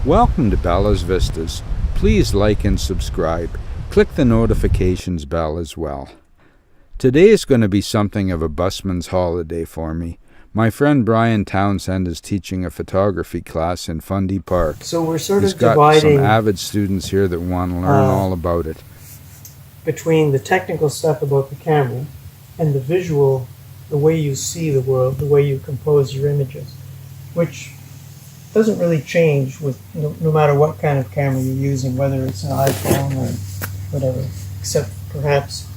Welcome to Bella's Vistas. Please like and subscribe. Click the notifications bell as well. Today is going to be something of a busman's holiday for me. My friend Brian Townsend is teaching a photography class in Fundy Park. So we're sort He's of got dividing some avid students here that want to learn all about it. between the technical stuff about the camera and the visual, the way you see the world, the way you compose your images, which doesn't really change with no matter what kind of camera you're using, whether it's an iPhone or whatever, except perhaps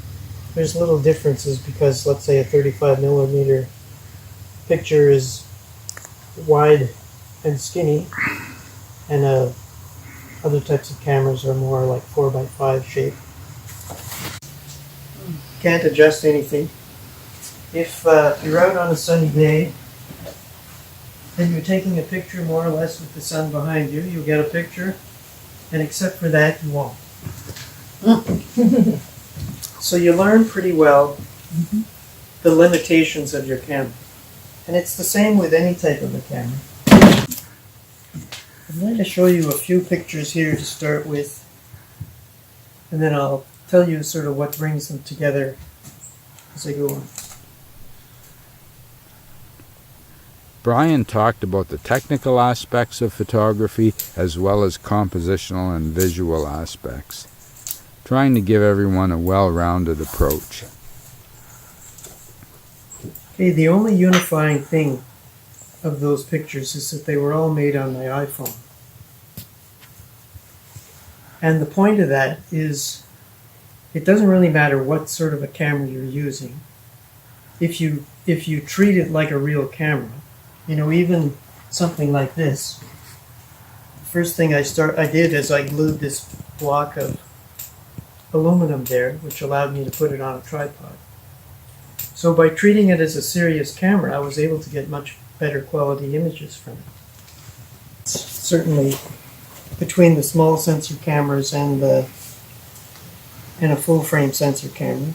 there's little differences because, let's say, a 35 millimeter picture is wide and skinny, and other types of cameras are more like 4x5 shape. Can't adjust anything. If you're out on a sunny day and you're taking a picture more or less with the sun behind you, you'll get a picture, and except for that, you won't. So you learn pretty well the limitations of your camera. And it's the same with any type of a camera. I'm going to show you a few pictures here to start with, and then I'll tell you sort of what brings them together as I go on. Brian talked about the technical aspects of photography as well as compositional and visual aspects, trying to give everyone a well-rounded approach. Okay, the only unifying thing of those pictures is that they were all made on my iPhone. And the point of that is it doesn't really matter what sort of a camera you're using. If you treat it like a real camera, even something like this. The first thing I did is I glued this block of aluminum there, which allowed me to put it on a tripod. So by treating it as a serious camera, I was able to get much better quality images from it. Certainly, between the small sensor cameras and a full-frame sensor camera,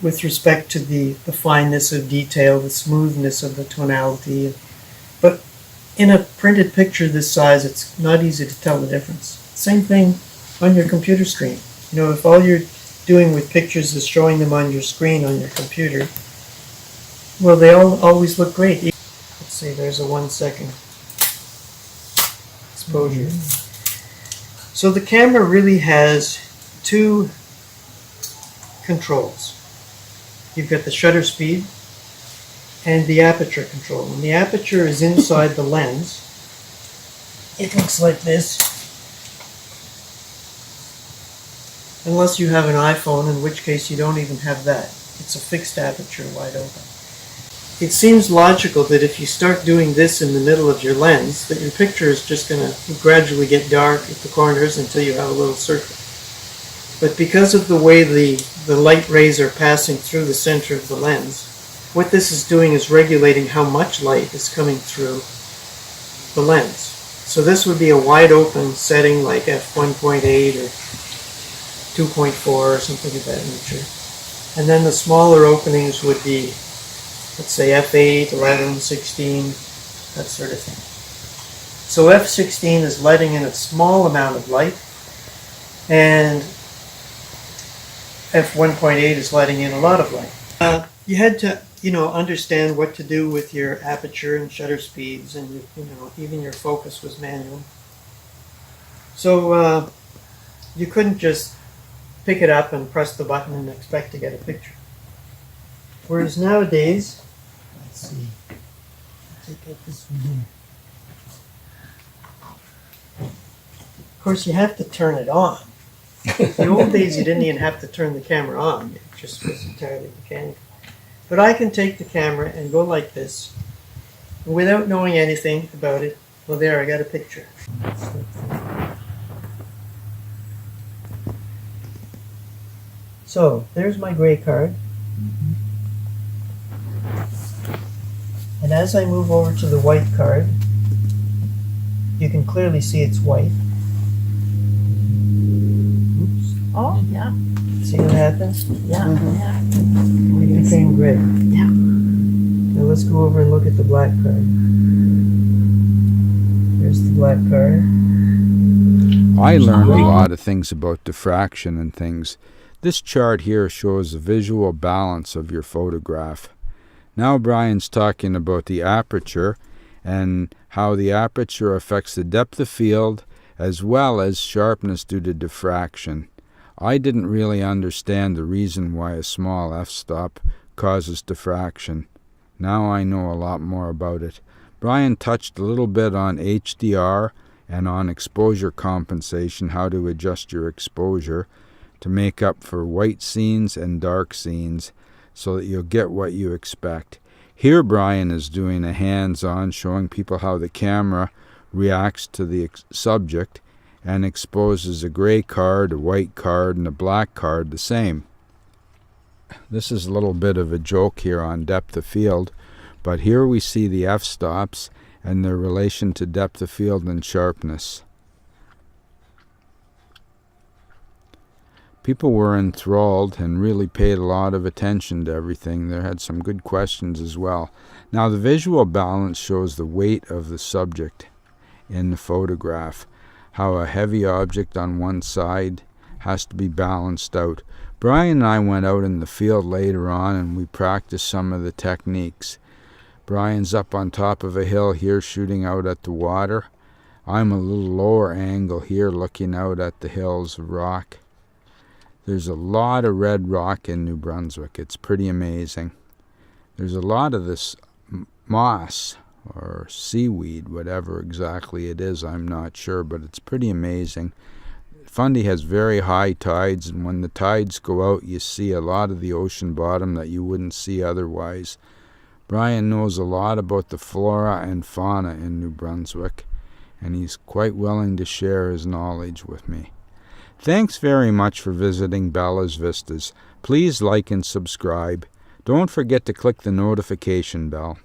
with respect to the fineness of detail, the smoothness of the tonality. But in a printed picture this size, it's not easy to tell the difference. Same thing on your computer screen. If all you're doing with pictures is showing them on your screen on your computer, well, they always look great. Let's see, there's a 1 second exposure. So the camera really has two controls. You've got the shutter speed and the aperture control. When the aperture is inside the lens, it looks like this. Unless you have an iPhone, in which case you don't even have that. It's a fixed aperture, wide open. It seems logical that if you start doing this in the middle of your lens, that your picture is just going to gradually get dark at the corners until you have a little circle. But because of the way the light rays are passing through the center of the lens, what this is doing is regulating how much light is coming through the lens. So this would be a wide open setting like f1.8 or 2.4 or something of that nature. And then the smaller openings would be, let's say, f8, 11, 16, that sort of thing. So f16 is letting in a small amount of light, and f1.8 is letting in a lot of light. You had to, understand what to do with your aperture and shutter speeds, and even your focus was manual. So you couldn't just pick it up and press the button and expect to get a picture. Whereas nowadays, let's see, take out this one here. Of course, you have to turn it on. In the old days, you didn't even have to turn the camera on. It just was entirely mechanical. But I can take the camera and go like this, and without knowing anything about it, well, there, I got a picture. So, there's my gray card. And as I move over to the white card, you can clearly see it's white. Oops. Oh, yeah. See what happens? Yeah. Yeah. It became gray. Yeah. Now let's go over and look at the black card. Here's the black card. I learned a lot of things about diffraction and things. This chart here shows the visual balance of your photograph. Now Brian's talking about the aperture and how the aperture affects the depth of field as well as sharpness due to diffraction. I didn't really understand the reason why a small f-stop causes diffraction. Now I know a lot more about it. Brian touched a little bit on HDR and on exposure compensation, how to adjust your exposure to make up for white scenes and dark scenes so that you'll get what you expect. Here Brian is doing a hands-on, showing people how the camera reacts to the subject and exposes a gray card, a white card, and a black card the same. This is a little bit of a joke here on depth of field, but here we see the f-stops and their relation to depth of field and sharpness. People were enthralled and really paid a lot of attention to everything. They had some good questions as well. Now the visual balance shows the weight of the subject in the photograph, how a heavy object on one side has to be balanced out. Brian and I went out in the field later on and we practiced some of the techniques. Brian's up on top of a hill here shooting out at the water. I'm a little lower angle here looking out at the hills of rock. There's a lot of red rock in New Brunswick. It's pretty amazing. There's a lot of this moss or seaweed, whatever exactly it is, I'm not sure, but it's pretty amazing. Fundy has very high tides, and when the tides go out, you see a lot of the ocean bottom that you wouldn't see otherwise. Brian knows a lot about the flora and fauna in New Brunswick, and he's quite willing to share his knowledge with me. Thanks very much for visiting Bella's Vistas. Please like and subscribe. Don't forget to click the notification bell.